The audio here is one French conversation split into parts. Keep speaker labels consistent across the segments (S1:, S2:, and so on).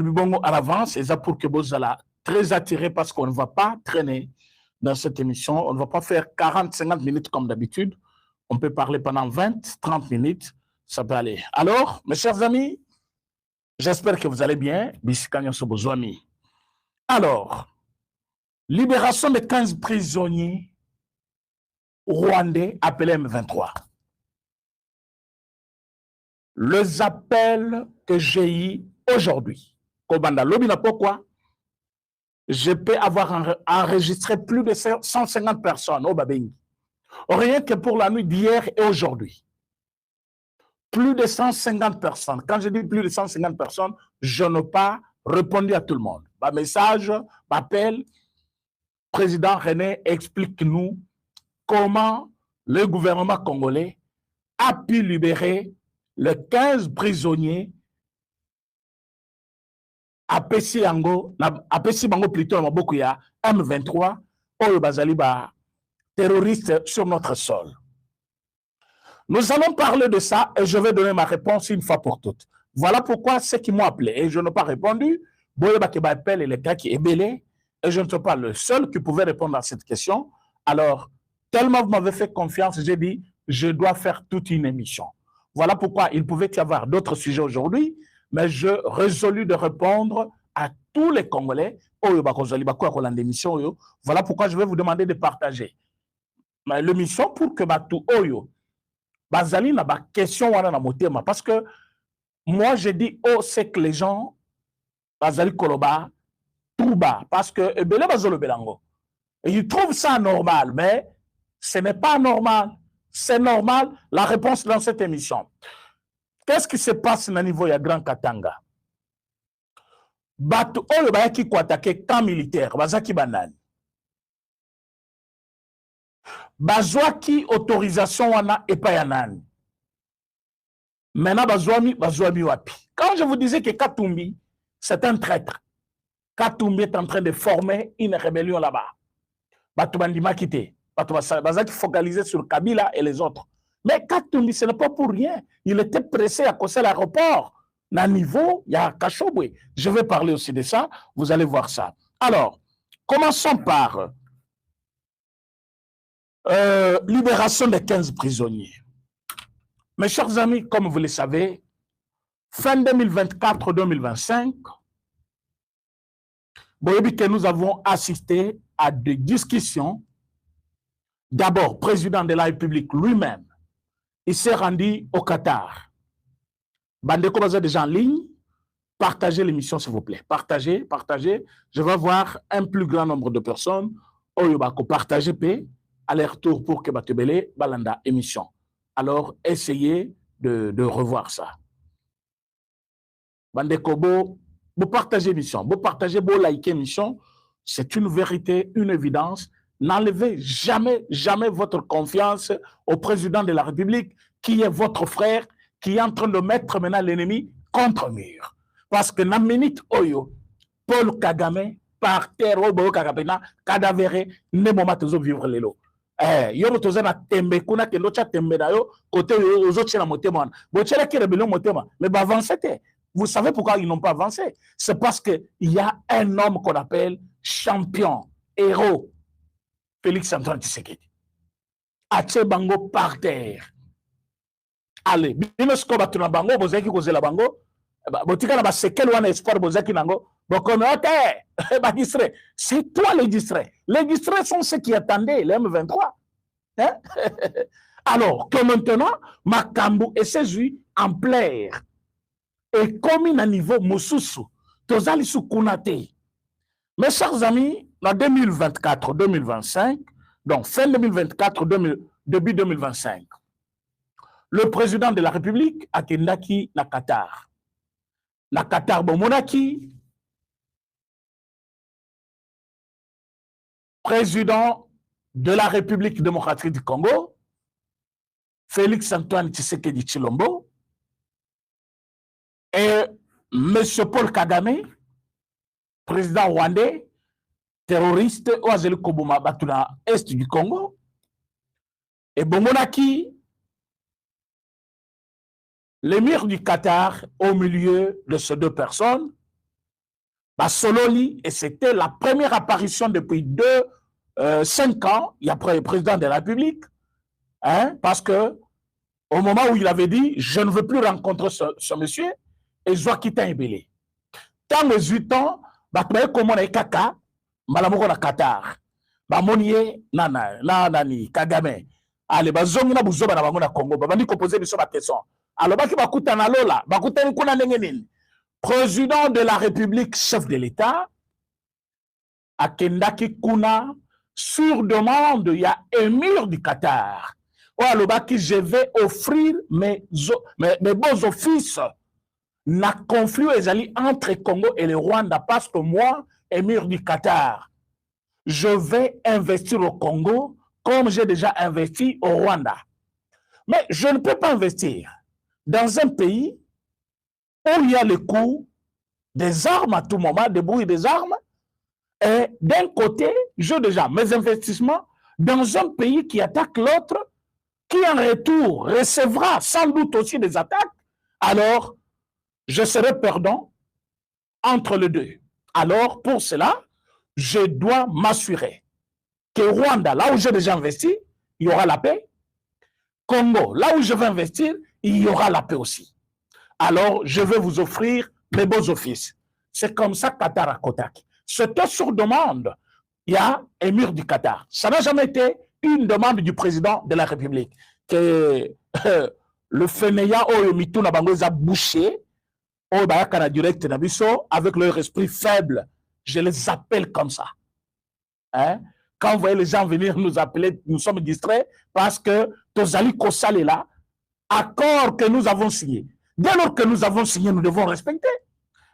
S1: Bongo à l'avance, et ça pour que vous allez très attiré parce qu'on ne va pas traîner dans cette émission. On ne va pas faire 40-50 minutes comme d'habitude. On peut parler pendant 20-30 minutes. Ça peut aller. Alors, mes chers amis, j'espère que vous allez bien. Alors, libération de 15 prisonniers rwandais appelés M23. Les appels que j'ai eus aujourd'hui. Kobanda Lobina, pourquoi? Je peux avoir enregistré plus de 150 personnes au Babéni. Rien que pour la nuit d'hier et aujourd'hui. Plus de 150 personnes. Quand je dis plus de 150 personnes, je n'ai pas répondu à tout le monde. Ma message, m'appelle, Président René, explique-nous comment le gouvernement congolais a pu libérer les 15 prisonniers à Pessi-Bango plutôt à M23, Oyo Bazaliba, terroristes sur notre sol. Nous allons parler de ça et je vais donner ma réponse une fois pour toutes. Voilà pourquoi ceux qui m'ont appelé et je n'ai pas répondu, Boyeba qui m'appelle et les cas qui est belé, et je ne suis pas le seul qui pouvait répondre à cette question. Alors, tellement vous m'avez fait confiance, j'ai dit, je dois faire toute une émission. Voilà pourquoi il pouvait y avoir d'autres sujets aujourd'hui, mais je résolus de répondre à tous les Congolais. Voilà pourquoi je vais vous demander de partager l'émission pour que tout Oyo Bazali n'a pas question parce que moi je dis oh c'est que les gens Bazali Koloba tout bas parce que ils trouvent ça normal mais ce n'est pas normal. C'est normal la réponse dans cette émission. Qu'est-ce qui se passe au niveau de Grand Katanga? Batu oyo bayaki ko attaquer camp militaire bazaki banani. Bazwaki autorisation wana epa ya nani. Maintenant bazwami wapi. Quand je vous disais que Katumbi c'est un traître, Katumbi est en train de former une rébellion là-bas. Batubandima quitté, bazaki focalisé sur Kabila et les autres. Mais Katumbi ce n'est pas pour rien. Il était pressé à causer l'aéroport. D'un niveau, il y a Kachobwe. Je vais parler aussi de ça. Vous allez voir ça. Alors, commençons par libération des 15 prisonniers. Mes chers amis, comme vous le savez, fin 2024-2025, nous avons assisté à des discussions. D'abord, président de la République lui-même, il s'est rendu au Qatar. Bandeko, vous êtes déjà en ligne. Partagez l'émission, s'il vous plaît. Partagez, partagez. Je vais voir un plus grand nombre de personnes. Oyobako, partagez, aller-retour pour que Batebele, Balanda, émission. Alors, essayez de revoir ça. Bandeko, vous partagez l'émission. Vous partagez, vous likez l'émission. C'est une vérité, une évidence. N'enlevez jamais, jamais votre confiance au président de la République, qui est votre frère, qui est en train de mettre maintenant l'ennemi contre mur. Parce que dans la minute Oyo, Paul Kagame, par terre, Obo Kagame, cadavéré, ne moment toujours vivre les lots. Yo toza na tembe kuna kendo cha tembe na yo côté aux autres na motema. Bochela ki rébellion motema, mais ba avancer. Vous savez pourquoi ils n'ont pas avancé? C'est parce que il y a un homme qu'on appelle champion, héros, Félix Antoine Tshisekedi. Ache bango par terre. Allez, bino sko batu na bango bozaki kozela bango, botika na ba sekel wana espoir bozaki nango, bokonote, ba distrait. C'est toi les distraits. Les distraits sont ceux qui attendaient les M23. Hein? Alors que maintenant, Makambu et ses en plaire. Et comme à niveau Moussousou, tozali soukounate. Mes chers amis, en 2024-2025, donc fin 2024, début 2025, le président de la République a kendaki na Qatar. Na Qatar Bomonaki, président de la République démocratique du Congo, Félix Antoine Tshisekedi Tshilombo, et M. Paul Kagame, président rwandais, terroriste, Oazeli Kobuma Batuna, Est du Congo, et Bomonaki, l'émir du Qatar, au milieu de ces deux personnes, Sololi, et c'était la première apparition depuis 5 ans, il y a le président de la République, hein, parce que au moment où il avait dit, je ne veux plus rencontrer ce monsieur, et Joaquin Ebele. Tant les 8 ans, comme on est kaka, malamoko na Qatar, monie nani Kagame, allez, bazongi na buzoba na bango na Congo, bandi ko poser biso ba question. Alors baki bakuta na lola, bakuta ni kuna ndenge nini? Président de la République, chef de l'État, akendaki kuna sur demande, il y a émir du Qatar. Je vais offrir mes bons offices. Na conflit entre Congo et le Rwanda parce que moi, émir du Qatar, je vais investir au Congo comme j'ai déjà investi au Rwanda. Mais je ne peux pas investir dans un pays où il y a le coût des armes à tout moment, des bruits des armes. Et d'un côté, j'ai déjà mes investissements dans un pays qui attaque l'autre, qui en retour recevra sans doute aussi des attaques. Alors, je serai perdant entre les deux. Alors, pour cela, je dois m'assurer que Rwanda, là où j'ai déjà investi, il y aura la paix. Congo, là où je vais investir, il y aura la paix aussi. Alors, je vais vous offrir mes beaux offices. C'est comme ça que Qatar a Kotak. C'était sur demande. Il y a émir du Qatar. Ça n'a jamais été une demande du président de la République. Que le Feneya ou le Mitou n'a pas bouché, direct avec leur esprit faible. Je les appelle comme ça. Hein? Quand vous voyez les gens venir nous appeler, nous sommes distraits parce que Tozali Kosal est là, accord que nous avons signé. Dès lors que nous avons signé, nous devons respecter.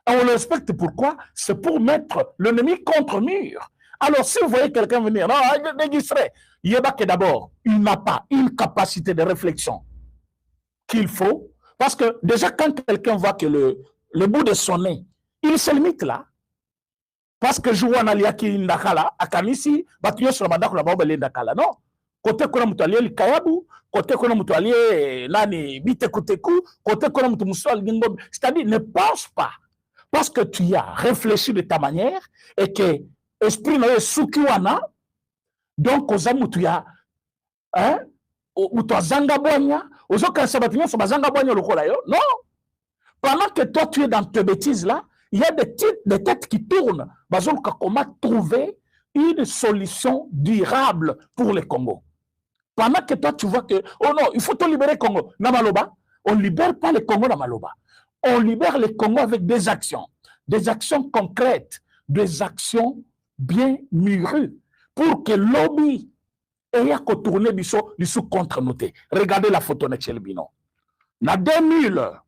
S1: Et on le respecte pourquoi? C'est pour mettre l'ennemi contre mur. Alors, si vous voyez quelqu'un venir, non, il est distrait. Yébake d'abord, il n'a pas une capacité de réflexion qu'il faut. Parce que déjà, quand quelqu'un voit que le bout de son nez, il se limite là. Parce que je vois un aliaki ndakala, à Kamisi, batuyo sur la mandako la bombe ndakala. Non. Côté qu'on a mutualié le Kayabu, côté qu'on a mutualié nani bite koteku, côté qu'on a mutualié le c'est-à-dire, ne pense pas. Parce que tu as réfléchi de ta manière et que l'esprit n'est soukiwana, donc aux amis, tu as, hein, ou tu as zangabonia, aux autres, quand ça zangabonia le kolayo, non. Pendant que toi, tu es dans tes bêtises là, il y a des têtes qui tournent. Comment trouver une solution durable pour le Congo? Pendant que toi, tu vois que, oh non, il faut te libérer le Congo. Namaloba, on ne libère pas le Congo Namaloba. On libère le Congo avec des actions concrètes, des actions bien mûries, pour que l'OBI ait à tourner du sous contre nous. Regardez la photo de Bino. En 2000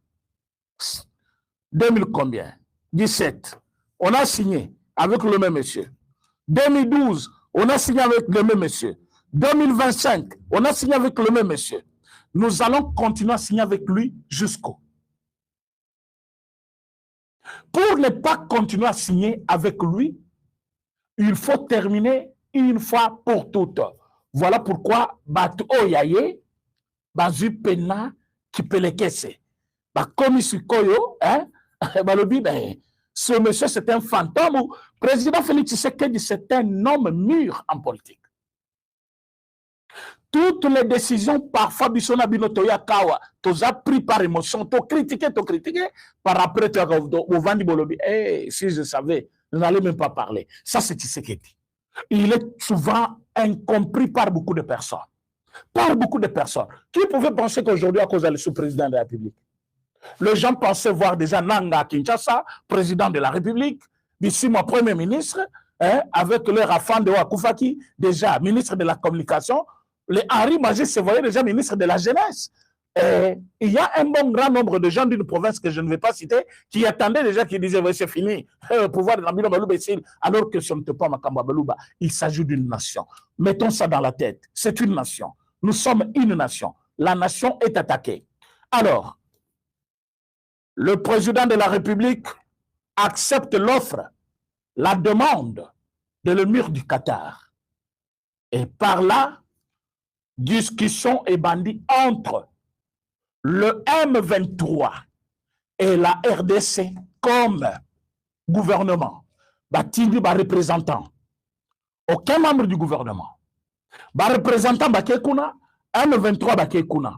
S1: combien? 17. On a signé avec le même monsieur. 2012, on a signé avec le même monsieur. 2025, on a signé avec le même monsieur. Nous allons continuer à signer avec lui jusqu'au. Pour ne pas continuer à signer avec lui, il faut terminer une fois pour toutes. Voilà pourquoi Batu Oyaye, Bazu Pena, qui peut les caisser. Comme Koyo, hein, ce monsieur c'est un fantôme. Le président Félix Tshisekedi c'est un homme mûr en politique. Toutes les décisions, parfois, Bissona Binotoya Kawa, tu as pris par émotion, tu as critiqué, par après, tu as au Vandi Bolobi. Eh, si je savais, je n'allais même pas parler. Ça, c'est Tshisekedi. Il est souvent incompris par beaucoup de personnes. Par beaucoup de personnes. Qui pouvaient penser qu'aujourd'hui, à cause de sous-président de la République, les gens pensaient voir déjà Nanga Kinshasa, président de la République, d'ici mon premier ministre, hein, avec leur affaire de Wakoufaki, déjà ministre de la Communication. Les Henri Magis se voyait déjà ministre de la Jeunesse. Et il y a un bon grand nombre de gens d'une province que je ne vais pas citer qui attendaient déjà, qui disaient c'est fini, le pouvoir de Nabilo Balouba alors que ce n'était pas Makamba Balouba. Il s'agit d'une nation. Mettons ça dans la tête. C'est une nation. Nous sommes une nation. La nation est attaquée. Alors, le président de la République accepte l'offre, la demande de l'émir du Qatar. Et par là, discussion et bandit entre le M23 et la RDC comme gouvernement. batindi ba représentant. Aucun membre du gouvernement. Ba représentant Bakekuna, M23 Bakekuna.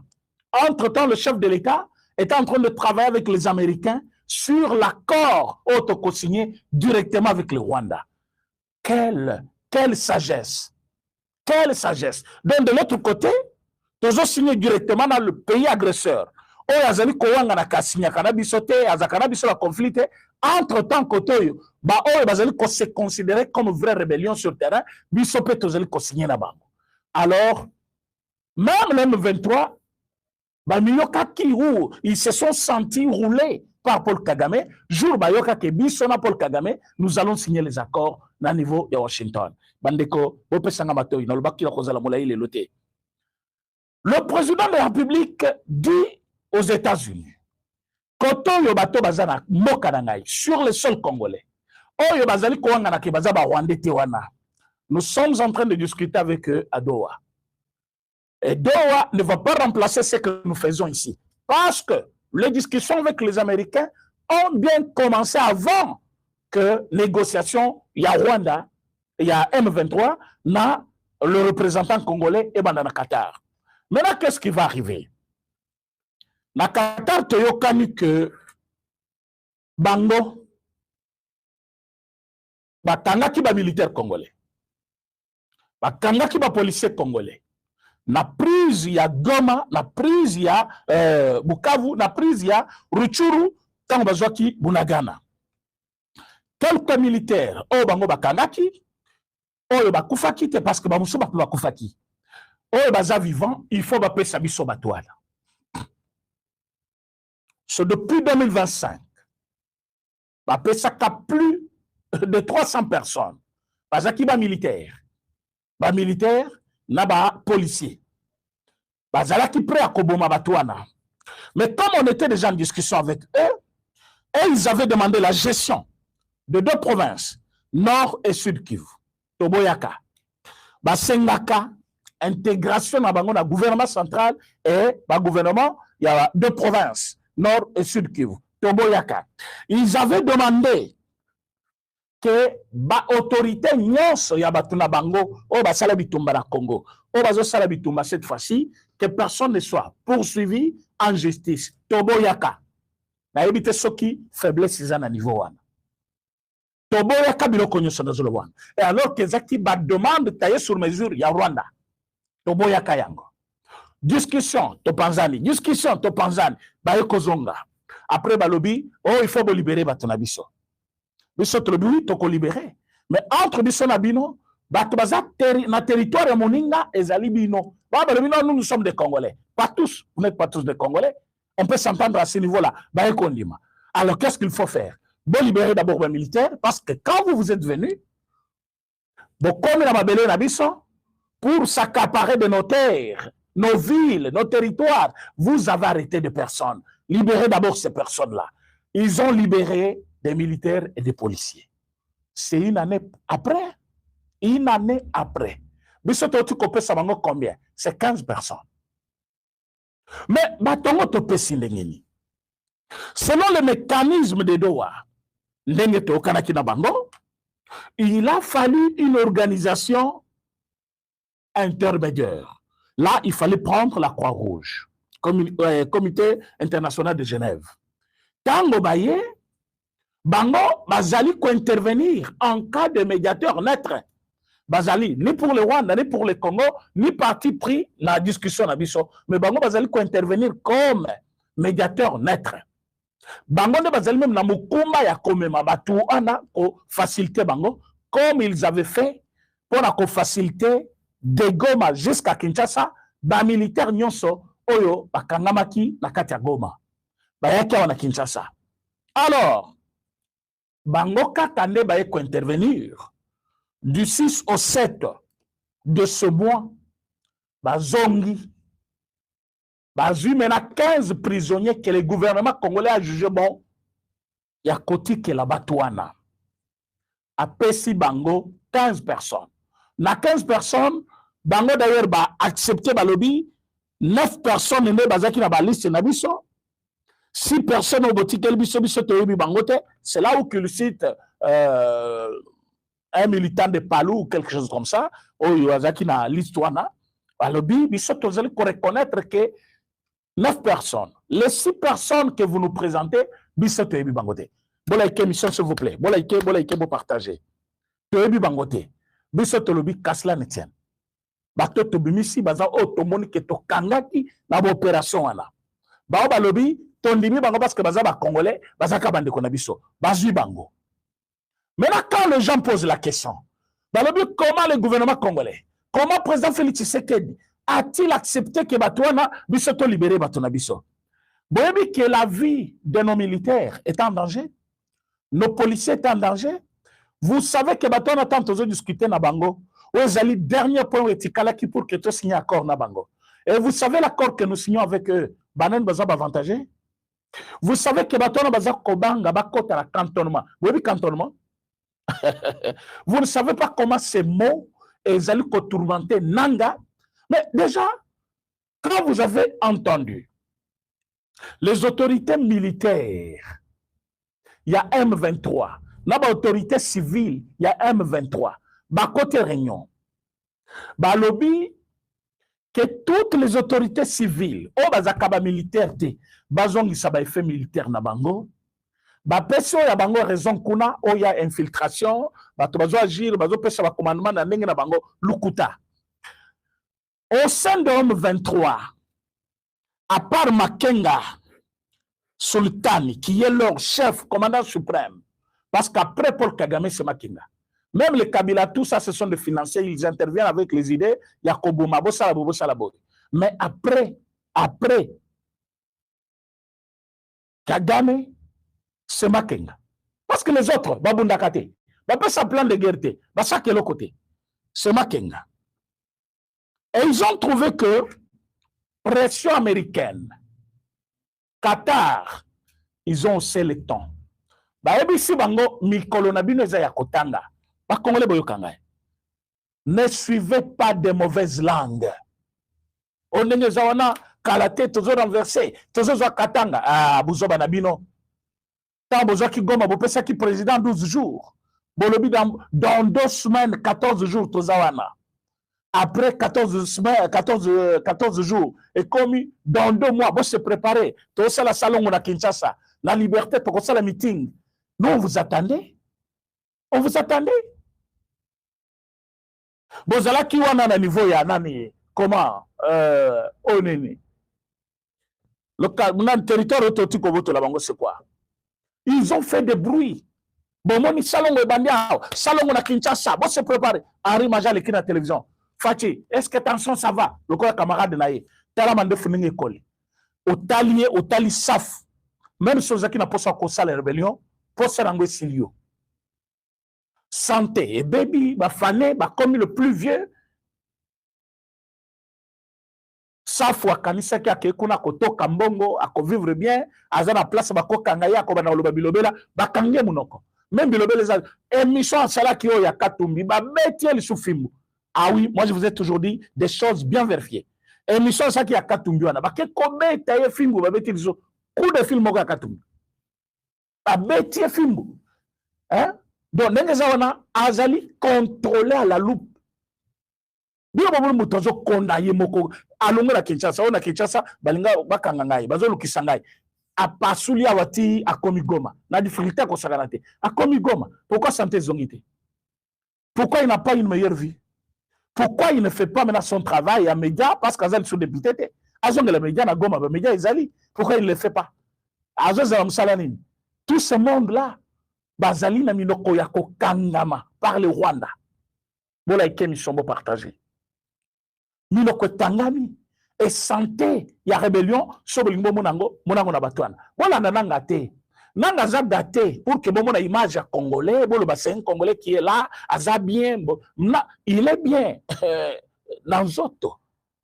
S1: Entre-temps, le chef de l'État est en train de travailler avec les Américains sur l'accord auto-signé directement avec le Rwanda. Quelle sagesse! Quelle sagesse! Donc, de l'autre côté, ils ont signé directement dans le pays agresseur. Entre-temps, côté, ils se considérés comme une vraie rébellion sur le terrain. Alors, même le M23, ils se sont sentis roulés par Paul Kagame. Jour bayoka ke bisona Paul Kagame, nous allons signer les accords au niveau de Washington. Bandeko, le président de la République dit aux États-Unis, sur le sol congolais, nous sommes en train de discuter avec eux à Doha. Et Doha ne va pas remplacer ce que nous faisons ici. Parce que les discussions avec les Américains ont bien commencé avant que négociation, il y a Rwanda, il y a M23, na le représentant congolais et dans Qatar. Maintenant, qu'est-ce qui va arriver? Na Qatar, tu as que Bango, Batangaki ba militaire congolais, Batangaki ba policier congolais. Na prise ya Goma, na prise ya Bukavu, na prise ya Ruchuru, tant bazwaki Bunagana. Quelques militaires, bango bakangaki, bakufaki te parce que bamusu bakufaki. Baza vivant, il faut baper sa biso batouala. So depuis 2025, baper ça plus de 300 personnes. Bazaki ba militaire. Ba militaire, na ba policier. Bazalaki prêt à Koboma Batouana. Mais comme on était déjà en discussion avec eux, et ils avaient demandé la gestion de 2 provinces, Nord et Sud Kivu, Toboyaka, Basengaka, intégration dans le gouvernement central et le gouvernement, il y a 2 provinces, Nord et Sud Kivu, Toboyaka. Ils avaient demandé que l'autorité nyonso ya batuna bango o basala bitumba na Congo o bazo sala bitumba cette fois-ci que personne ne soit poursuivi en justice Toboyaka na ebite soki faiblesse za na niveau wana Toboyaka biloko nyonso na zolo wana et alors que zaki ba demande taillée sur mesure ya Rwanda Toboyaka yango discussion to Panzani ba ekozonga après balobi il faut libérer batuna biso. Biso trobi toko libéré. Mais entre biso na bino, batubaza na territoire moninga ezali bino. Nous sommes des Congolais. Pas tous, vous n'êtes pas tous des Congolais. On peut s'entendre à ce niveau-là. Alors qu'est-ce qu'il faut faire? Bon libérer d'abord les militaires, parce que quand vous êtes venus, pour s'accaparer de nos terres, nos villes, nos territoires, vous avez arrêté des personnes. Libérez d'abord ces personnes-là. Ils ont libéré des militaires et des policiers. C'est une année après. Une année après. Combien? C'est 15 personnes. Mais selon le mécanisme de Doha, il a fallu une organisation intermédiaire. Là, il fallait prendre la Croix-Rouge, Comité international de Genève. Tango Baye, Bango, Bazali ko intervenir en cas de médiateur neutre. Bazali, ni pour le Rwanda, ni pour le Congo, ni parti pris la discussion na biso. Mais Bango Bazali ko intervenir comme médiateur neutre. Bango ne Bazali même na mukumba ya komema batu ana ko faciliter Bango comme ils avaient fait pour la faciliter de Goma jusqu'à Kinshasa, ba militaire nyonso oyo bakangamaki na kati ya Goma. Bayaki wana Kinshasa. Alors, Bango Katande va intervenir du 6 au 7 de ce mois. Bazongi. Bazu mena 15 prisonniers que le gouvernement congolais a jugé bon. Il y a côté que la Batouana. A Pessi Bango, 15 personnes. Na 15 personnes, Bango d'ailleurs va accepter Balobi. 9 personnes ne bazaki na ba liste na biso. Si personne au boutique, c'est là où il cite un militant de Palou ou quelque chose comme ça, ou l'histoire, alors il faut reconnaître que 9 personnes, les 6 personnes que vous nous présentez, biso toyebi bangote. Bolaike mission s'il vous plaît. Bolaike bo partager. Toyebi bangote. Biso tolobi kasla netien. Bato tobimisi baza o tomoni ke to kangaki na opération wana. Ba balobi tondimi bango parce que baza ba congolais, baza ka bande kona biso. Bazui bango. Maintenant quand les gens posent la question, balobi comment le gouvernement congolais, comment président Félix Tshisekedi a-t-il accepté que Batouana biso to libéré Batona biso? Vous voyez que la vie de nos militaires est en danger, nos policiers sont en danger. Vous savez que Batouana tant de discuter na bango. Vous allez dernier point qui pour que tu signes accord na bango. Et vous savez l'accord que nous signons avec eux, banen bazab avantagé. Vous savez que Batouana bazab kobanga bakota la cantonnement. Vous voyez cantonnement? Vous ne savez pas comment ces mots ils allaient tourmenter Nanga. Mais déjà, quand vous avez entendu les autorités militaires, il y a M23. Dans l'autorité civile, il y a M23. Bah, côté réunion. Bah, lobby, que toutes les autorités civiles, oh, bah, zakaba militaire, bah, zongi saba effet militaire na bango. Bah, peso ya bango raison kuna, oh, il y a infiltration, bah, tu vas agir, bah, peso ba commandement na nenge na bango, lukuta. Au sein de M23, à part Makenga Sultani, qui est leur chef, commandant suprême, parce qu'après Paul Kagame, c'est Makenga. Même les Kabila, tout ça, ce sont des financiers, ils interviennent avec les idées, il y a Kobouma, Bosalabo, Bosalabo. Mais après Kagame, c'est Makenga. Parce que les autres, Babundakate, pas sa plan de guerre, ça qui est le côté, c'est Makenga. Et ils ont trouvé que pression américaine, Qatar, ils ont aussi le temps. Ne suivez pas de mauvaises langues. On est Kalate, toujours renversé, toujours Katanga. Ah, Bouzoba Nabino. Tant Bozo qui goma, Bopesa qui président 12 jours. Bolobi dans 2 semaines, 14 jours, Tozawana. Après 14 jours, et comme dans 2 mois, vous se préparez, tout ça la salon on a Kinshasa, la liberté pour ça la meeting. Nous on vous attendait. On vous attendait. Vous allez qui wana na niveau ya nani comment onene. Le territoire autotique au vote la bango c'est quoi? Ils ont fait des bruits. Bon mon salon e bandia, salon on a Kinshasa, vous se préparez. Henri Majal qui na télévision. Fati, est-ce que tension ça va? Le quoi camarade naïe, talamande fini école. Au tali saf. Même si qui n'a pas sa cause la rébellion, pour se rendre silio. Santé et baby, bah fané, bah comme le plus vieux. Safwa kanisa ki akekuna kotoka mbongo, ako vivre bien, azana place ba ko kangaya ko bana loba bilobela, ba kange munoko. Même bilobela za émission sala ki o ya katumbi, ba betie le soufimbu. Ah oui, moi je vous ai toujours dit des choses bien vérifiées. Émission ça qui a Katumbi wana. Ba ke combien taye filmu ba beti zo coup de film ko Katumbi. Ba beti filmu. Hein? Donc nengeza wana azali contrôler à la loupe. Bio ba muto zo konda ye moko alonga la Kinshasa, ona Kinshasa balinga bakanga ngai, bazo lukisa ngai. A pasuli awati akomi Goma. Na difficulté ko saganate. Akomi Goma. Pourquoi santé zongité? Pourquoi il n'a pas une meilleure vie? Pourquoi il ne fait pas maintenant son travail à médias? Parce qu'Azal sont députés. Azong les médias na Goma, les médias Izali. Pourquoi il ne le fait pas? Azal Salanin. Tout ce monde-là, Bazali na minoko yako kangama par le Rwanda. Voilà une mission pour partager. Minoko tangami et santé, il y a rébellion sur le monango na batouana. Voilà nananga te. Nanga za daté pour que mon image congolais, bon le bassin congolais qui est là, aza bien, il est bien. Nanzoto,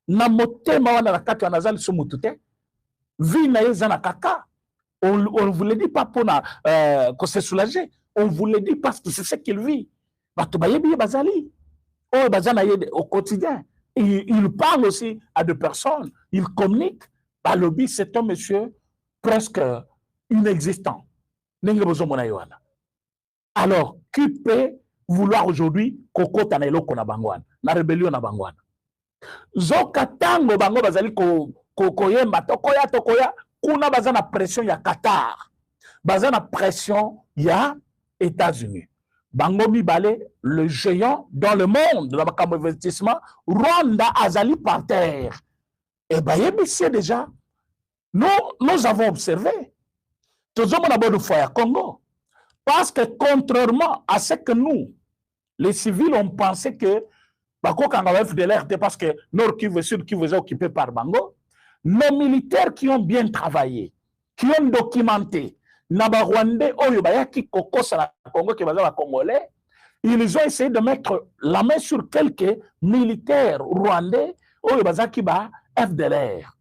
S1: na motema wana na kati wana zali sumutute, vi na yeza na kaka. On vous le dit pas pour que se soulager, on vous le dit parce que c'est ce qu'il vit. Batubaye bi bazali, oh bazana au quotidien. Il parle aussi à des personnes, il communique. Balobi, c'est un monsieur presque inexistant. Alors, qui peut vouloir aujourd'hui kokota na eloko na bangwana, na rébellion na bangwana? Zoka tango bango bazali koyemba tokoya kuna bazana pression ya Qatar, bazana pression ya États-Unis. Bango mibale, le géant dans le monde de l'investissement, Rwanda azali par terre. Et bien, déjà, nous avons observé, tout le monde a beau fois à Congo, parce que contrairement à ce que nous, les civils, ont pensé que Bako Kangawef de l'RT, parce que Nord Kivu Sud Kivu est occupé par Bango, nos militaires qui ont bien travaillé, qui ont documenté, Naba Rwandais, Oyobayaki, Kokos, la Congo, qui va Congolais, ils ont essayé de mettre la main sur quelques militaires rwandais, Oyobazaki ba FDLR.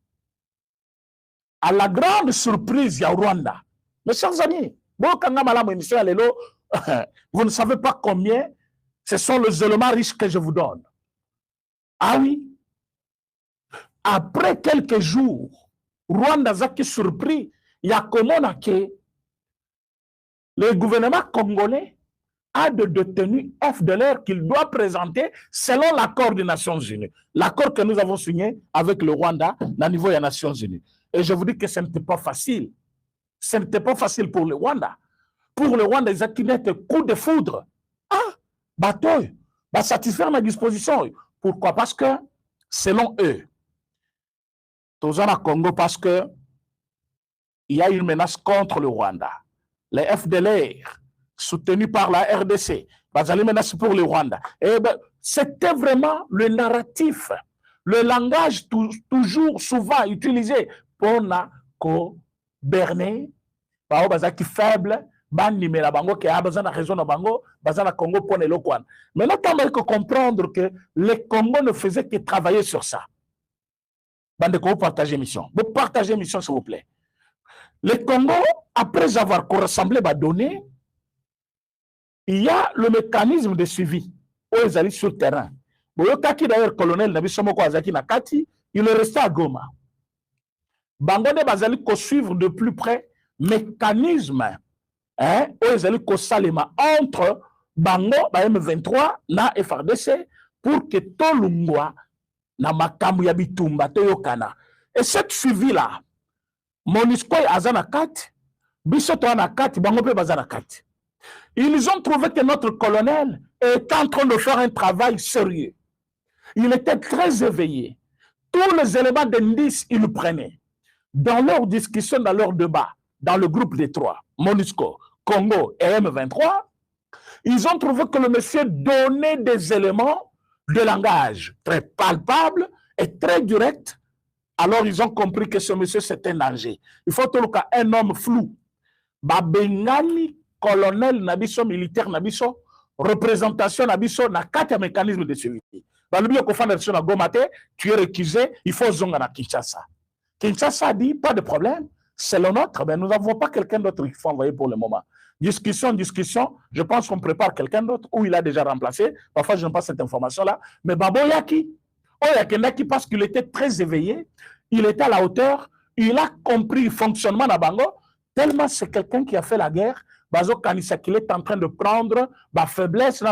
S1: À la grande surprise, il y a Rwanda. Mes chers amis, vous ne savez pas combien ce sont les éléments riches que je vous donne. Ah oui. Après quelques jours, Rwanda Zaki surpris, il y a comment que le gouvernement congolais a de détenus FDLR qu'il doit présenter selon l'accord des Nations Unies. L'accord que nous avons signé avec le Rwanda au niveau des Nations Unies. Et je vous dis que ce n'était pas facile. Ce n'était pas facile pour le Rwanda. Pour le Rwanda, ils ont un coup de foudre. Ah, bateau, va satisfaire ma disposition. Pourquoi? Parce que, selon eux, tous en Congo, parce que il y a une menace contre le Rwanda. Les FDLR, soutenus par la RDC, il y a une menace pour le Rwanda. Et ben, c'était vraiment le narratif, le langage toujours souvent utilisé pour berner, qui faible, bandimé la bango, qui a besoin de raison de bango, besoin de Congo pour le local. Maintenant, il faut comprendre que les Congo ne faisaient que travailler sur ça. Bande de partager mission. Vous partagez mission, s'il vous plaît. Les Congo, après avoir rassemblé les données, il y a le mécanisme de suivi où ils allaient sur le terrain. Boyokaki d'ailleurs, colonel Nabisomoko Azaki Nakati, il est resté à Goma. Bangone bazali ko suivre de plus près mécanisme où ils allaient ko salema entre Bango, M23, na FRDC pour que Tolungwa na makamu ya bitumba toyokana. Et cette suivi là, Monisco et Azanakati, Bisoto Anakati, Bango pe Bazanakati. Ils ont trouvé que notre colonel est en train de faire un travail sérieux. Il était très éveillé. Tous les éléments d'indice, ils le prenaient. Dans leur discussion, dans leur débat, dans le groupe des trois, MONUSCO, Congo et M23, ils ont trouvé que le monsieur donnait des éléments de langage très palpables et très directs. Alors, ils ont compris que ce monsieur, c'est un danger. Il faut tout le cas un homme flou. Babengani, colonel Nabiso, militaire Nabiso, représentation Nabiso, na 4 mécanismes de suivi. Tu es récusé, il faut zonga na Kinshasa. Kinshasa dit, pas de problème, c'est le nôtre, mais nous n'avons pas quelqu'un d'autre qu'il faut envoyer pour le moment. Discussion, je pense qu'on prépare quelqu'un d'autre, ou il a déjà remplacé, parfois je n'ai pas cette information-là, mais Babo Yaki, parce qu'il était très éveillé, il était à la hauteur, il a compris le fonctionnement de Bango, tellement c'est quelqu'un qui a fait la guerre, Bazo Kanisa qu'il est en train de prendre la faiblesse,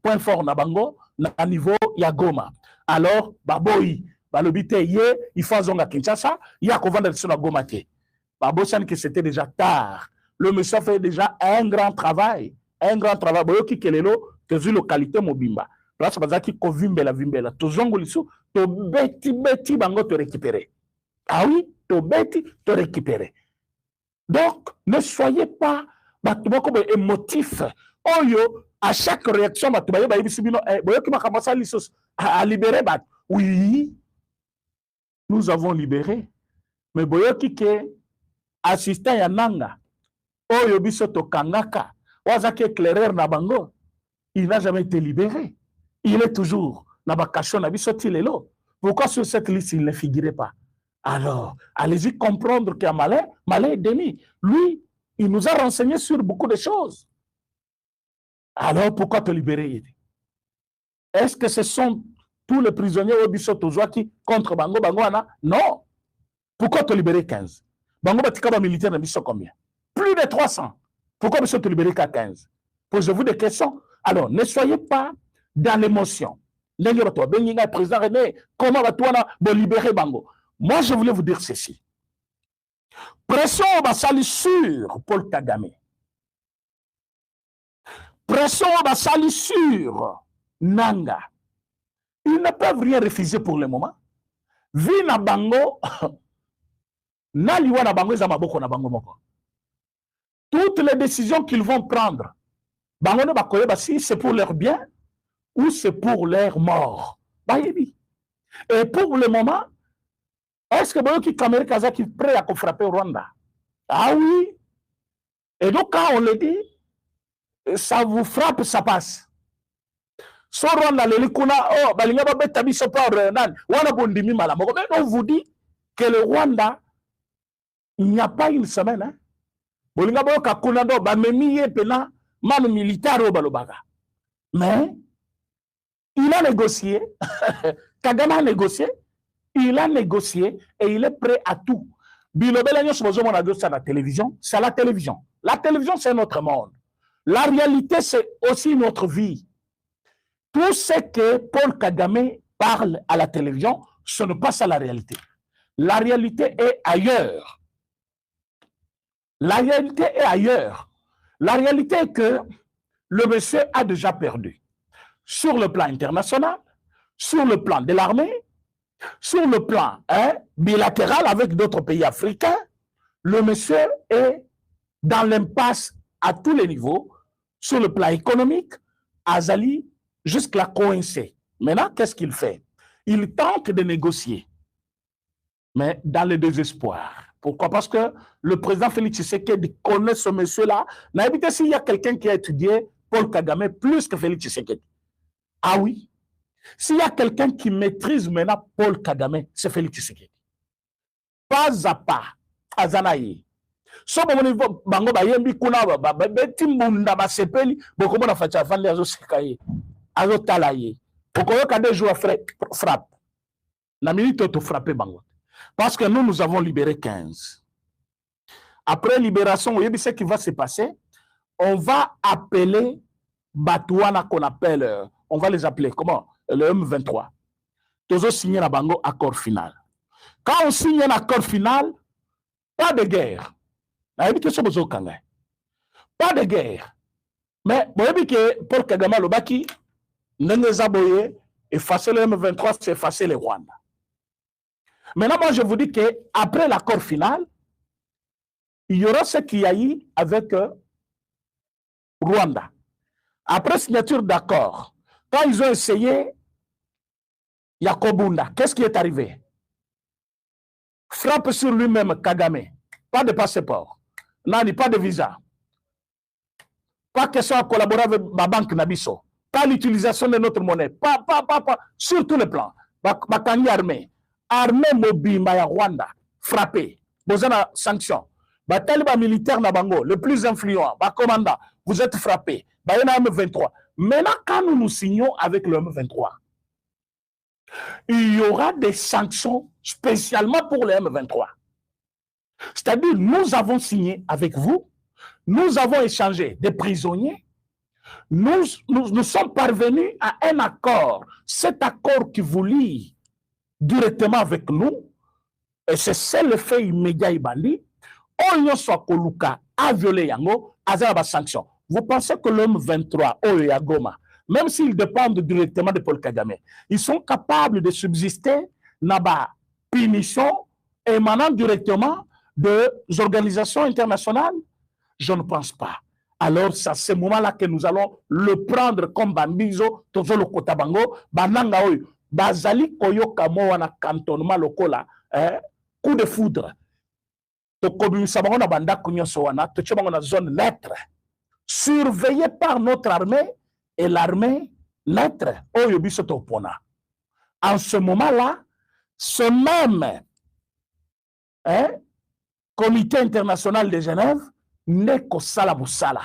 S1: point fort na Bango, à niveau Yagoma. Alors, Baboyi, il faut zonga Kinshasa, il y a qu'on vendre sur la Goma. Babo San que c'était déjà tard. Le monsieur fait déjà un grand travail. Un grand travail. Boyo ki kelelo, te zu localité mobimba. Place bazaki ko vimbela. To zongo lisu, to beti bango te récupérer. Ah oui, to beti te récupérer. Donc, ne soyez pas émotif. Oyo, à chaque réaction, à libérer. Oui, nous avons libéré. Mais boyoki ke assistant ya nanga, oyo biso to kangaka, wazaki éclaireur na bango, il n'a jamais été libéré. Il est toujours na bakasho na biso tilelo. Pourquoi sur cette liste il ne figurait pas? Alors, allez-y comprendre qu'il y a Malin est demi. Lui, il nous a renseigné sur beaucoup de choses. Alors, pourquoi te libérer? Est-ce que ce sont tous les prisonniers au Bissot qui contre Bango Bangoana? Non. Pourquoi te libérer 15? Bango Batikaba militaire, ils sont combien? Plus de 300. Pourquoi ils sont libérés qu'à 15? Posez-vous des questions. Alors, ne soyez pas dans l'émotion. Président René, comment va-t-on libérer Bango? Moi, je voulais vous dire ceci. Pression basali sur Paul Kagame. Pression basali sur Nanga. Ils ne peuvent rien refuser pour le moment. Vina Bango, Naliwa na Bango, Zamaboko na Bango Moko. Toutes les décisions qu'ils vont prendre, Bango ne bakoye si c'est pour leur bien ou c'est pour leur mort. Et pour le moment, est-ce que Boyoki Kamere Kazaki est prêt à frapper au Rwanda? Ah oui. Et donc quand on le dit, ça vous frappe, ça passe. So Rwanda le likuna oh balinga ba beta biso pa nan wana bondimi mala moko. Mais on vous dit que le Rwanda, il n'y a pas une semaine, hein. Bolinga ba kakuna do ba memi ye pena manu militaire au balobaga. Mais il a négocié, Kagame a négocié, il a négocié et il est prêt à tout. La télévision, c'est la télévision. La télévision, c'est notre monde. La réalité, c'est aussi notre vie. Tout ce que Paul Kagame parle à la télévision, ce n'est pas ça la réalité. La réalité est ailleurs. La réalité est ailleurs. La réalité est que le monsieur a déjà perdu. Sur le plan international, sur le plan de l'armée, sur le plan bilatéral avec d'autres pays africains, le monsieur est dans l'impasse à tous les niveaux, sur le plan économique, Azali jusqu'à coincer. Maintenant, qu'est-ce qu'il fait? Il tente de négocier, mais dans le désespoir. Pourquoi? Parce que le président Félix Tshisekedi connaît ce monsieur-là. N'habitez s'il y a quelqu'un qui a étudié Paul Kagame plus que Félix Tshisekedi. Ah oui? S'il y a quelqu'un qui maîtrise maintenant Paul Kagame, c'est Félix Tshisekedi. Pas à pas, Azanaï. So bango bayembi kuna betimbunda basepeli boko na facha fandi azo sekaye azo talaye okoyo kade jour frappe na minute to frapper bango parce que nous avons libéré 15. Après libération, vous savez ce qui va se passer? On va appeler Batouana qu'on appelle, on va les appeler comment? Le M23. Tous signer la bango accord final. Quand on signe un accord final, pas de guerre. Pas de guerre. Mais vous savez que Paul Kagame Lobaki, Nengezaboye, effacer le M23, c'est effacer les Rwanda. Maintenant, moi, je vous dis qu'après l'accord final, il y aura ce qu'il y a eu avec Rwanda. Après signature d'accord, quand ils ont essayé Yakobunda, qu'est-ce qui est arrivé? Frappe sur lui-même Kagame. Pas de passeport. Nani, pas de visa. Pas question à collaborer avec ma banque Nabiso. Pas l'utilisation de notre monnaie. Pas. Sur tous les plans. Bakangi armée. Armée mobile, Maya Rwanda. Frappé. Besoin de sanctions. Taliban militaire Nabango, le plus influent. Commandant, vous êtes frappé. M23. Maintenant, quand nous signons avec le M23, il y aura des sanctions spécialement pour le M23. C'est-à-dire, nous avons signé avec vous, nous avons échangé des prisonniers, nous sommes parvenus à un accord. Cet accord qui vous lie directement avec nous, et c'est le fait immédiat Ibandi, on soit Koluka a violé Yango, a sanction. Vous pensez que l'homme 23, Oyagoma, même s'ils dépendent directement de Paul Kagame, ils sont capables de subsister dans la punition émanant directement des organisations internationales? Je ne pense pas. Alors, c'est à ce moment-là que nous allons le prendre comme Bambizo, Tozolo Kotabango, Bananga Oyo, Bazali Koyoka Moana cantonnement lokola, coup de foudre. Tokobimisabango Banda Kunyo Soana, Tochebango na zone neutre, surveillée par notre armée et l'armée neutre, Oyo Bisotopona. En ce moment-là, ce même Comité international de Genève n'est qu'au Salaboussala.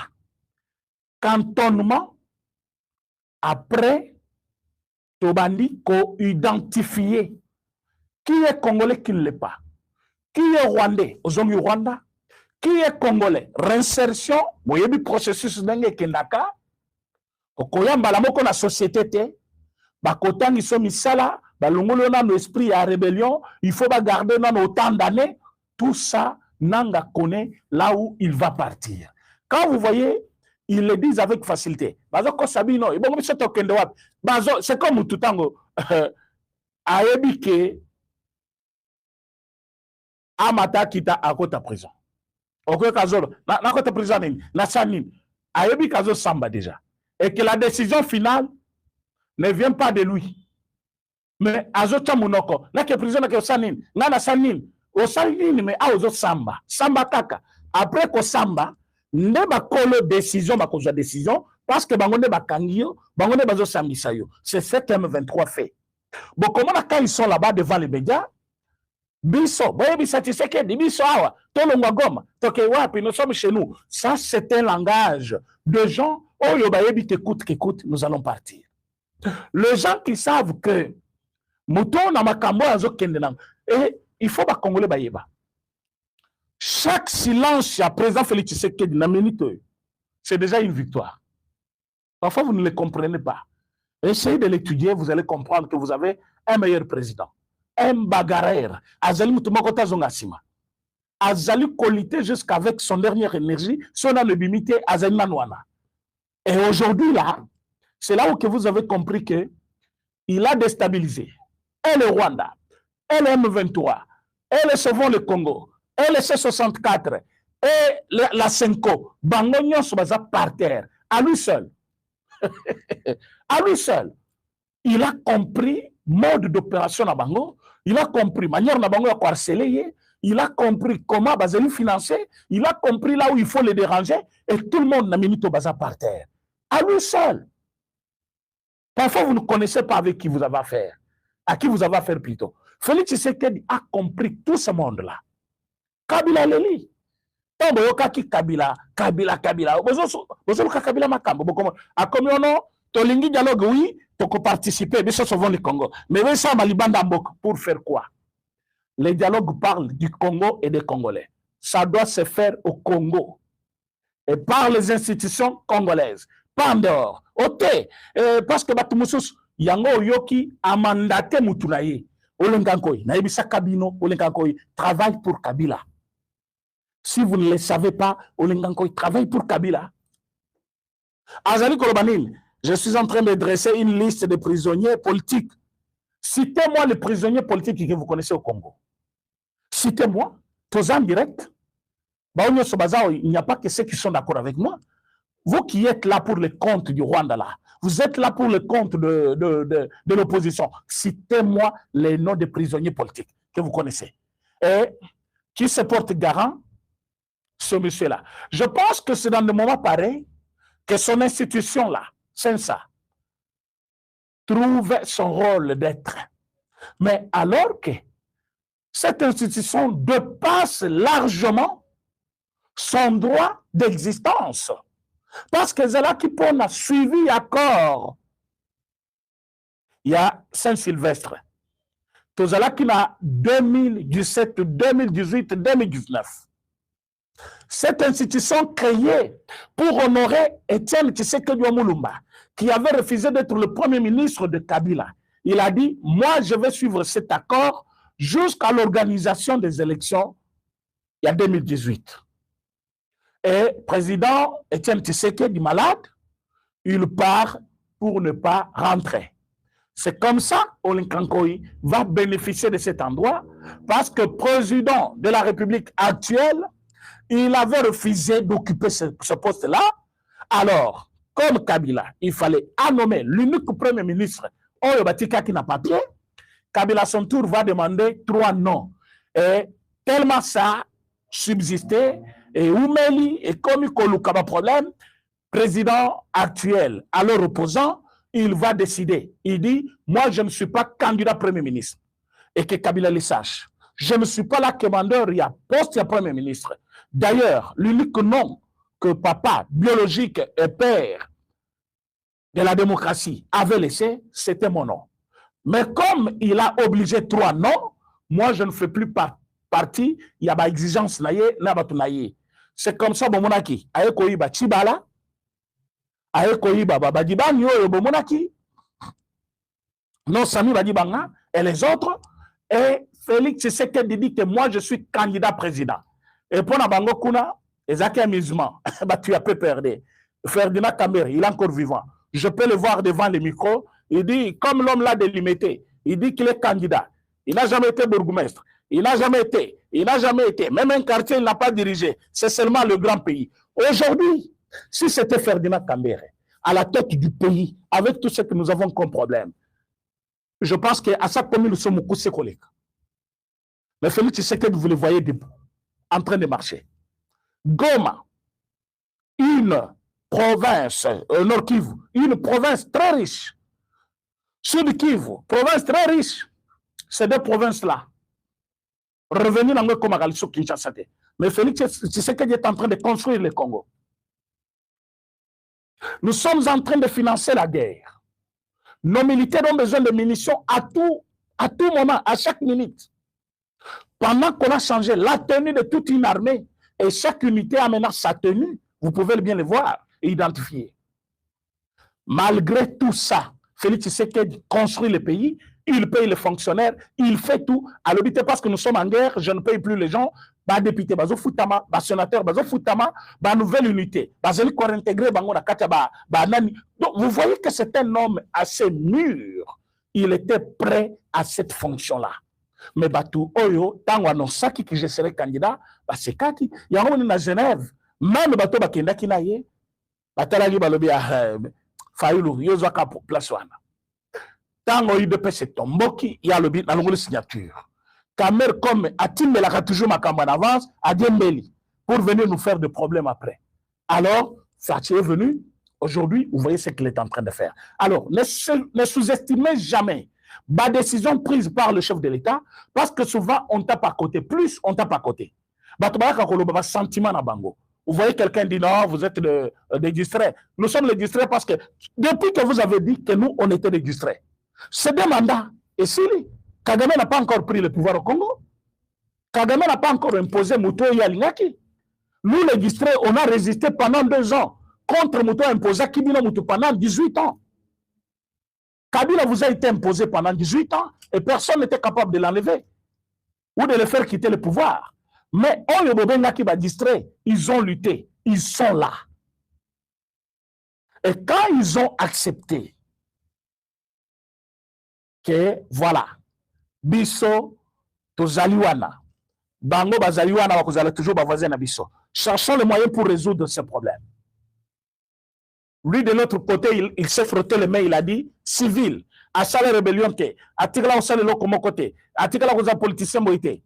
S1: Cantonnement, après, Tobandi, co-identifié. Qui est Congolais, qui ne l'est pas. Qui est rwandais? Ozongi Rwanda. Qui est congolais? Réinsertion. Boyebi processus ndenge kendaka. Okoyamba la moko na société te. Bakotangi so misala. Balongolo na no esprit à rébellion. Il faut garder dans autant d'années. Tout ça, Nanga connaît là où il va partir. Quand vous voyez, ils le disent avec facilité. C'est comme tout tango. Aebike amata kita akota prison. Ok, kazolo. Na kota prison ni. Na sanin. Aebi kazo samba déjà. Et que la décision finale ne vient pas de lui. Mais azota munoko. Là que prison na ke sanin. Na sanin. O sanin mais a ozo samba. Samba kaka. Après ko samba, ne ba kolo décision ba kozwa décision parce que bango ne ba kangio, bango ne bazo sambisa yo. C'est ce que M23 fait. Bon, comment quand ils sont là-bas devant les médias, Bisso, Boyebi Tshisekedi, Bisso Awa, Tolongwa Goma, Tokewapi, nous sommes chez nous. Ça, c'est un langage de gens, oh Yobayebi, qu'écoute, nous allons partir. Les gens qui savent que Mouton na makambo azo kendenang, et il faut pas Congolais Bayeba. Chaque silence à présent Félix Tshisekedi na minute, c'est déjà une victoire. Parfois, vous ne le comprenez pas. Essayez de l'étudier, vous allez comprendre que vous avez un meilleur président. Un bagarreur. Azali Moutoumokota Zongasima. Azali qualité jusqu'avec son dernière énergie, son anonymité, Azali Nanouana. Et aujourd'hui, là, c'est là où que vous avez compris que il a déstabilisé. Et le Rwanda, et le M23, et le Sauvons le Congo, et le C64, et la Senko, Bangonyon Sobaza par terre, à lui seul. À lui seul, il a compris mode d'opération à Bango, il a compris manière na Bango à harceler, il a compris comment Bazeli financer, il a compris là où il faut les déranger, et tout le monde n'a mis au bazar par terre. À lui seul. Parfois, vous ne connaissez pas avec qui vous avez affaire. À qui vous avez affaire plutôt. Félix Tshisekedi a compris tout ce monde-là. Kabila Leli. Tomboyoka ki Kabila. Bozoka Kabila Makambo. A comme on a, Tolingi dialogue, oui, toko participer, mais ça souvent le Congo. Mais ça, Malibanda Mbok, pour faire quoi? Les dialogues parlent du Congo et des Congolais. Ça doit se faire au Congo. Et par les institutions congolaises. Pas en dehors. Ok. Parce que Batumusus, Yango Yoki a mandaté Moutunaye. Olengankoi, Naibisa Kabino, Olengankoi, travaille pour Kabila. Si vous ne le savez pas, Olengankoi travaille pour Kabila. Azali Kolobanil, je suis en train de dresser une liste de prisonniers politiques. Citez-moi les prisonniers politiques que vous connaissez au Congo. Citez-moi, tous en direct. Il n'y a pas que ceux qui sont d'accord avec moi. Vous qui êtes là pour le compte du Rwanda, là, vous êtes là pour le compte de l'opposition. Citez-moi les noms des prisonniers politiques que vous connaissez. Et qui se porte garant, ce monsieur-là. Je pense que c'est dans des moments pareils que son institution-là, c'est ça, trouve son rôle d'être. Mais alors que cette institution dépasse largement son droit d'existence. Parce que c'est là qui a suivi accord. Il y a Saint-Sylvestre. Tout ça qui a 2017, 2018, 2019. Cette institution créée pour honorer Étienne Tshisekedi Mulumba, qui avait refusé d'être le premier ministre de Kabila. Il a dit, moi je vais suivre cet accord jusqu'à l'organisation des élections il y a 2018. Et président Étienne Tshisekedi malade, il part pour ne pas rentrer. C'est comme ça Olenkankoi va bénéficier de cet endroit parce que président de la République actuelle, il avait refusé d'occuper ce poste-là. Alors, comme Kabila, il fallait nommer l'unique premier ministre Oyobatika qui n'a pas papier. Kabila, à son tour, va demander 3 noms. Et tellement ça subsistait, et Oumeli, et comme il y a un problème, président actuel, alors opposant, il va décider. Il dit, moi, je ne suis pas candidat premier ministre. Et que Kabila le sache. Je ne suis pas là commandeur, il y a poste, il y a premier ministre. D'ailleurs, l'unique nom que papa, biologique et père de la démocratie avait laissé, c'était mon nom. Mais comme il a obligé 3 noms, moi je ne fais plus parti, il y a des exigences, c'est comme ça, Bomonaki. Aye koyiba Chibala, aye koyiba Babadiban, yo Bomonaki, non Sami Badibanga, et les autres, et Félix Tshisekedi dit que moi je suis candidat président. Et pour Nabango Kuna, Ezaki amusement, tu as peu perdu. Ferdinand Kambere, il est encore vivant. Je peux le voir devant les micros. Il dit, comme l'homme l'a délimité, il dit qu'il est candidat. Il n'a jamais été bourgmestre. Il n'a jamais été. Même un quartier, il n'a pas dirigé. C'est seulement le grand pays. Aujourd'hui, si c'était Ferdinand Kambere, à la tête du pays, avec tout ce que nous avons comme problème, je pense qu'à sa commune, nous sommes beaucoup ses collègues. Mais Félix Tshisekedi, vous le voyez debout, en train de marcher. Goma, une province, Nord Kivu, une province très riche. Sud Kivu, province très riche. Ces deux provinces-là, revenir dans le Komagaliso Kinshasa. Mais Félix Tshisekedi est en train de construire le Congo. Nous sommes en train de financer la guerre. Nos militaires ont besoin de munitions à tout moment, à chaque minute. Pendant qu'on a changé la tenue de toute une armée, et chaque unité a maintenant sa tenue, vous pouvez bien le voir et identifier. Malgré tout ça, Félix Tshisekedi construit le pays, il paye les fonctionnaires, il fait tout. À l'habité, parce que nous sommes en guerre, je ne paye plus les gens. Bah député, bah foutama, bah sénateur, bah foutama, bah nouvelle unité, bah zeli quoi intégrer, bah ngona katia, bah nani. Donc vous voyez que c'est un homme assez mûr. Il était prêt à cette fonction-là. Mais bah tout oyo, tant on a saki que je serai candidat, bah c'est kaki. Il y a un à Genève, même bah to bah kenda kinaye, bah talagi bah lobi ah faillu, yozo ka place wana. Tant on y de c'est tomboki, il y a le bit dans le signature. Kamer comme Atim a toujours ma campagne en avance, à Djembeli, pour venir nous faire des problèmes après. Alors, Fatih est venu, aujourd'hui, vous voyez ce qu'il est en train de faire. Alors, ne sous-estimez jamais la décision prise par le chef de l'État, parce que souvent, on tape à côté, plus on tape à côté. Sentiment na bango. Vous voyez quelqu'un dit non, vous êtes des distraits. Nous sommes les distraits parce que depuis que vous avez dit que nous, on était des distraits, c'est des mandats. Et si Kagame n'a pas encore pris le pouvoir au Congo, Kagame n'a pas encore imposé Mouto Yalingaki. Nous, les distraits, on a résisté pendant 2 ans contre Mouto imposé Kibina Mouto pendant 18 ans. Kabila vous a été imposé pendant 18 ans et personne n'était capable de l'enlever ou de le faire quitter le pouvoir. Mais Oyo Bobenga qui va distraire, ils ont lutté, ils sont là. Et quand ils ont accepté que, voilà, Bisso, Tozaliwana, Bango Bazaliwana, Wakozala toujours Bavoisin à Bisso. Cherchons les moyens pour résoudre ce problème. Lui, de l'autre côté, il s'est frotté les mains, il a dit civil, à ça la rébellion, à Tigla, on sait le locomo côté, à Tigla, on a politicien moïté.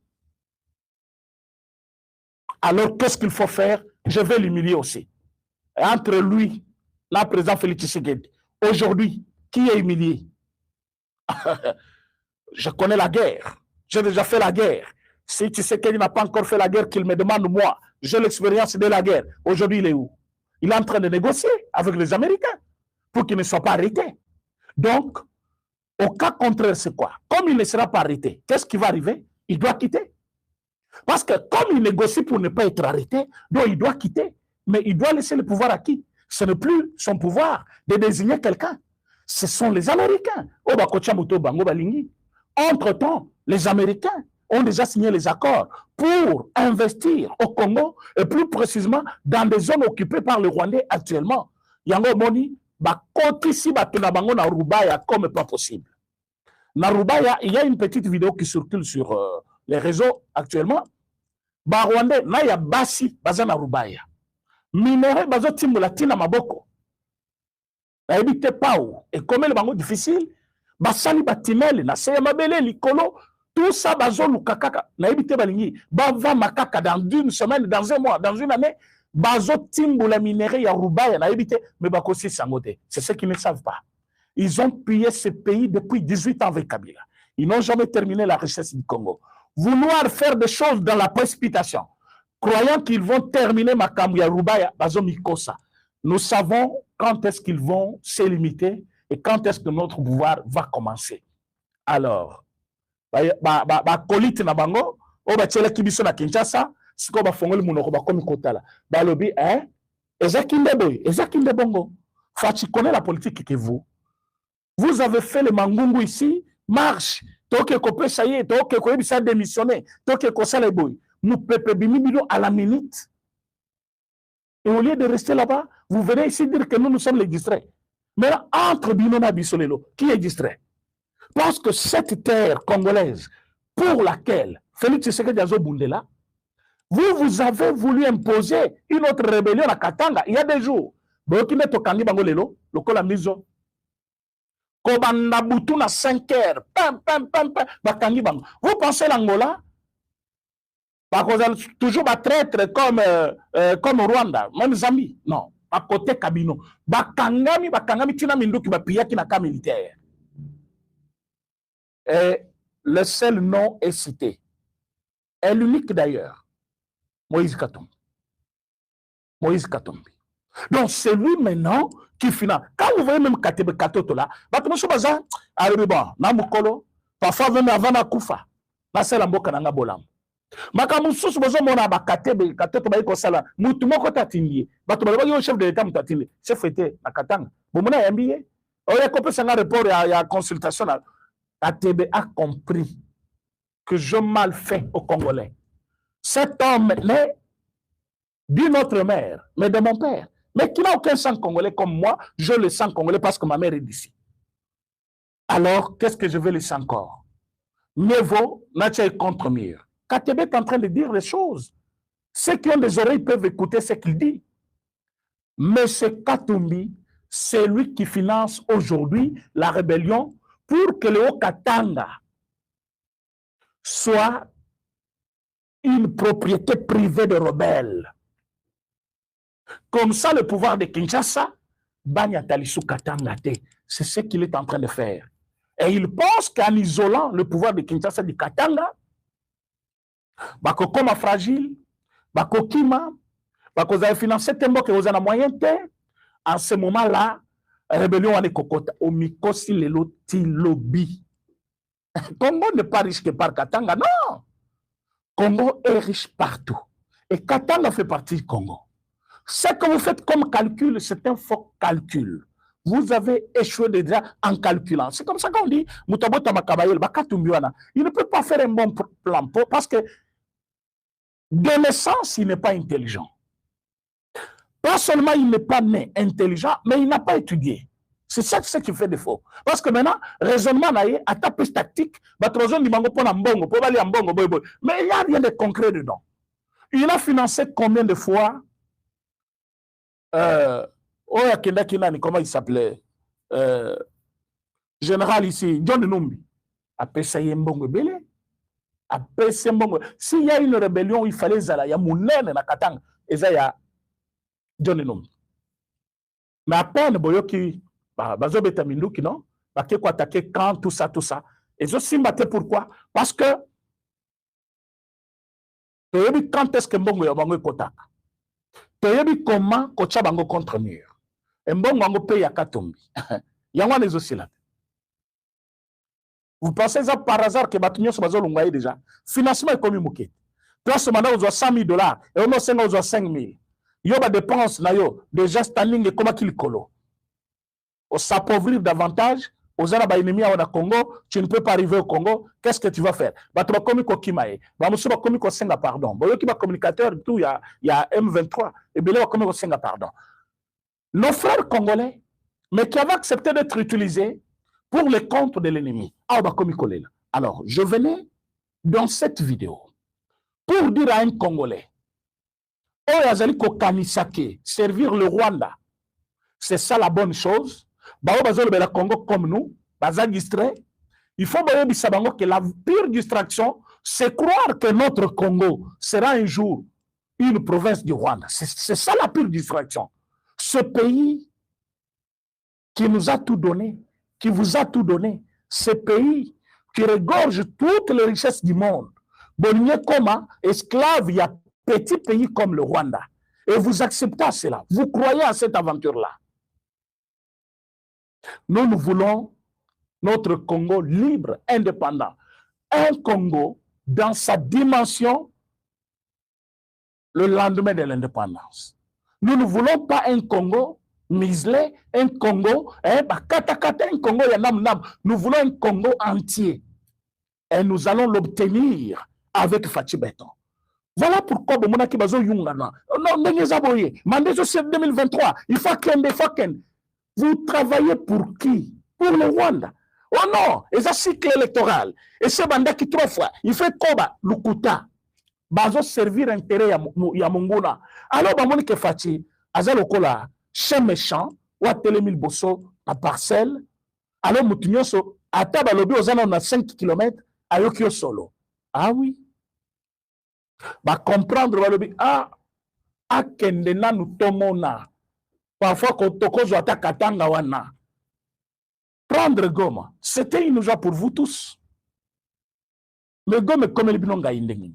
S1: Alors, qu'est-ce qu'il faut faire? Je vais l'humilier aussi. Et entre lui, la président Félix Tshisekedi, aujourd'hui, qui est humilié? Je connais la guerre. J'ai déjà fait la guerre. Si Tshisekedi n'a pas encore fait la guerre, qu'il me demande moi, j'ai l'expérience de la guerre. Aujourd'hui, il est où? Il est en train de négocier avec les Américains pour qu'il ne soit pas arrêté. Donc, au cas contraire, c'est quoi? Comme il ne sera pas arrêté, qu'est-ce qui va arriver? Il doit quitter. Parce que comme il négocie pour ne pas être arrêté, donc il doit quitter. Mais il doit laisser le pouvoir à qui? Ce n'est plus son pouvoir de désigner quelqu'un. Ce sont les Américains. Entre-temps, les Américains ont déjà signé les accords pour investir au Congo et plus précisément dans des zones occupées par les Rwandais actuellement. Yango Moni, ici, na Rubaya comme pas possible. Na Rubaya, il y a une petite vidéo qui circule sur les réseaux actuellement. Rwandais, na ya basi, bazana Rubaya. Minere, bazo timula tina maboko. Na ebite pao. Et comme le bango difficile, basali batinele, na seye mabele, likolo, tout ça, bazo lukakaka, na ebite balingi, bava makaka dans 1 semaine, dans 1 mois, dans 1 année, bazo timbula minéré ya Rubaya, na ebite, mais bakosi sangote. C'est ce qu'ils ne savent pas. Ils ont pillé ce pays depuis 18 ans avec Kabila. Ils n'ont jamais terminé la richesse du Congo. Vouloir faire des choses dans la précipitation, croyant qu'ils vont terminer Makambu ya Rubaya, bazo mikosa. Nous savons quand est-ce qu'ils vont se limiter et quand est-ce que notre pouvoir va commencer. Alors, kolite na bango, o ba tchela kibiso na Kinshasa siko ba fongoli munoko ba komi kotala ba lobi ezakinde bongo Fachi connaît la politique que vous avez fait le mangungu ici marche toke kopé ça y est toke ko bisa démissionner toke ko sala boy nous pepe bimibilo à la minute et au lieu de rester là-bas vous venez ici dire que nous sommes les distraits mais là, entre Binona Bissolelo qui est distrait parce que cette terre congolaise pour laquelle Félix Tshisekedi Azo Bundela vous avez voulu imposer une autre rébellion à Katanga il y a des jours Bokine Tokangi Bango Lelo lokola mizo Kobanda Butu na 5 heures pam Bakangi Bango vous pensez l'Angola toujours traître comme Rwanda même Zambie non à côté Kabino bakangami tina minduki bapiyaki na cas militaire et le seul nom est cité est l'unique d'ailleurs Moïse Katumbi donc c'est lui maintenant qui finance quand vous voyez même Katebe Katoto là batumoso baza alors bon na mukolo parfois même avant na kufa na sala mboka na bolam makamu susu bozo mona ba Katebe Katoto ba iko sala mutu moko tatindie batu ba yo chef de l'état mutatindie chef était na Katanga bomona yambiye oya kopesa nga report ya consultation là Katebe a compris que je mal fait au Congolais cet homme n'est d'une autre mère mais de mon père mais qui n'a aucun sang congolais comme moi, je le sens congolais parce que ma mère est d'ici. Alors, qu'est-ce que je veux laisser encore? Mieux vaut, Nathalie contre mur. Katebe est en train de dire les choses. Ceux qui ont des oreilles peuvent écouter ce qu'il dit. Mais ce Katumbi, c'est lui qui finance aujourd'hui la rébellion pour que le Haut-Katanga soit une propriété privée de rebelles. Comme ça, le pouvoir de Kinshasa, c'est ce qu'il est en train de faire. Et il pense qu'en isolant le pouvoir de Kinshasa du Katanga, bako comme fragile, bako kima, bako za financer tembo que vous avez moyen en ce moment-là, la rébellion en kokota au mikosi lelo ti lobby. Congo n'est pas riche que par Katanga, non. Congo est riche partout. Et Katanga fait partie du Congo. Ce que vous faites comme calcul, c'est un faux calcul. Vous avez échoué déjà en calculant. C'est comme ça qu'on dit, il ne peut pas faire un bon plan parce que de naissance, il n'est pas intelligent. Pas seulement il n'est pas né intelligent, mais il n'a pas étudié. C'est ça qui fait défaut. Parce que maintenant, raisonnement, à taper tactique, mais il n'y a rien de concret dedans. Il a financé combien de fois comment il s'appelait général ici, John Numbi, après ça, il y a un bon rebelle. Après ça, s'il y a une rébellion, il fallait il y a Mounene na Katanga, et ça, il y a John Numbi. Mais à peine, Boyoki, Bazobeta Minduki, non? Parce qu'il faut attaquer quand, tout ça. Et je suis battu pourquoi? Parce que quand est-ce que Mbongo Yabango est Kotaka? Comment Kocha Bango contre mur? Et Mbongo Bango paye à Katumbi. Yango les aussi là. Vous pensez ça par hasard que Batunyo se bazol l'ungaye déjà? Financement est comme une mouquette. Toi, ce mandat, vous avez $100 000 et on a 5 000. 5 000. Yo ba dépense na yo déjà standing et comment qu'il colo. On s'appauvrir davantage. Aux Arabes ennemis au Congo, tu ne peux pas arriver au Congo. Qu'est-ce que tu vas faire? Bah tu vas communiquer au Kimae. Bah monsieur va communiquer au Senga pardon. Bah yo qui va communicateur tout il y a M23 et bien là va communiquer au Senga pardon. Nos frères congolais, mais qui avaient accepté d'être utilisés pour les comptes de l'ennemi. Ah bah communiquer. Alors je venais dans cette vidéo pour dire à un Congolais, oh yazali ko kanisake servir le Rwanda. C'est ça la bonne chose. Le Congo comme nous, distrait. Il faut que la pire distraction, c'est croire que notre Congo sera un jour une province du Rwanda. C'est ça la pire distraction. Ce pays qui nous a tout donné, qui vous a tout donné, ce pays qui regorge toutes les richesses du monde, bonnier comme esclave, il y a petit pays comme le Rwanda. Et vous acceptez cela. Vous croyez à cette aventure-là. Nous voulons notre Congo libre, indépendant. Un Congo dans sa dimension le lendemain de l'indépendance. Nous ne voulons pas un Congo muselé, un Congo, un Congo, nous voulons un Congo entier. Et nous allons l'obtenir avec Fachi Béton. Voilà pourquoi Bomonaki Bazo Yungana. Non, Mandezo c'est 2023. Il faut qu'il vous travaillez pour qui? Pour le Rwanda. Oh non, et ça cycle électoral. Et c'est Banda qui 3 fois. Il fait Koba, Lukuta. Bazo servir intérêt ya Mongona. Alors, Bamonike Fachi, Azalokola, chien méchant, ou Télémil Bosso, à parcelle. Alors, Moutinyoso, à Tabalobi, aux on a 5 km, à Yokio Solo. Ah oui. Bah, comprendre, Balobi, Kendena nous tomona. Parfois, quand Tokozo attaque Katanga wana. Prendre Goma, c'était une joie pour vous tous. Mais Goma, comme le binonga indengin.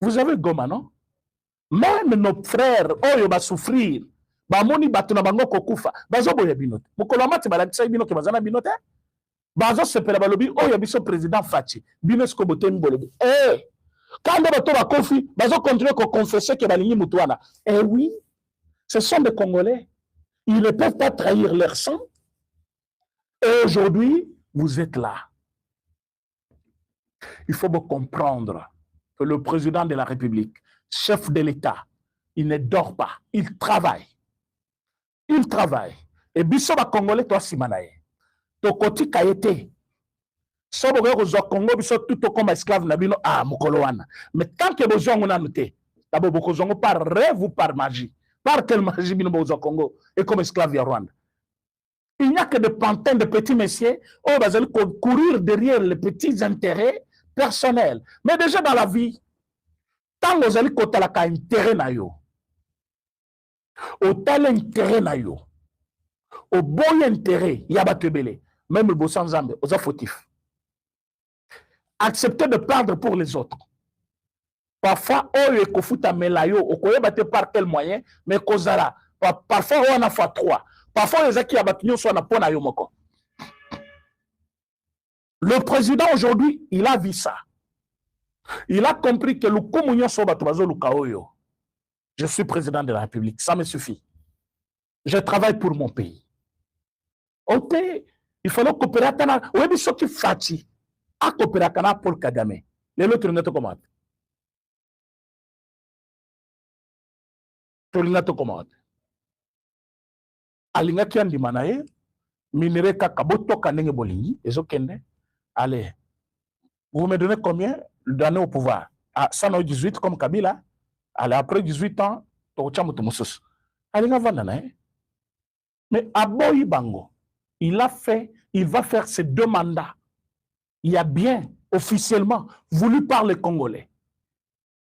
S1: Vous avez Goma, non? Même nos frères, oh, va souffrir. Bamoni batuna bango kokufa. Bazo boya binote. Mukolomati balakisa binote bazana binote. Bazo sepela balobi, oh, yabiso président Fachi. Binesko boten bolobi. Eh! Quand les bateaux va confier, bazo continuer à confesser que balingi mutuana. Eh oui, ce sont des Congolais. Ils ne peuvent pas trahir leur sang. Et aujourd'hui, vous êtes là. Il faut comprendre que le président de la République, chef de l'État, il ne dort pas, il travaille. Il travaille. Et biso ba Congolais, toi, Simanaye. Tokoti Kayete. Sobo rezo Congo, biso tout comme esclave nabino, mukolowana. Mais tant que besoin on a noté, d'abord, beaucoup par rêve ou par magie. Par quelle magie bino besoin Congo et comme esclave ya Rwanda. Il n'y a que des pantins de petits messieurs, on va courir derrière les petits intérêts personnels. Mais déjà dans la vie, tant que vous allez côté la intérêt na yo, au tel intérêt na yo, au bon intérêt, y a batebele, même le beau sans zambe, aux fautifs. Accepter de perdre pour les autres. Parfois, on est kofuta melayo, on koye battre par quel moyen, mais kozala. Parfois, on a fois 3. Parfois, les gens qui abattent sont na pona yomoko. Le président aujourd'hui, il a vu ça. Il a compris que le communion soit batubazo lukaoyo. Je suis président de la République, ça me suffit. Je travaille pour mon pays. Ok, il faut coopérer avec nous. Oui, mais ce qui fati, à coopérer avec Paul Kagame. Les autres ne te commandent. Tu ne te commandes. Alinga qui andi manaye, minere kaka boto kanenge bolingi, ezokende. Allez, vous me donnez combien d'années au pouvoir? À 118 comme Kabila. Allez, après 18 ans, Alinga vandanaye. Mais Aboyi Bango, il va faire ses 2 mandats. Il a bien, officiellement, voulu par les Congolais.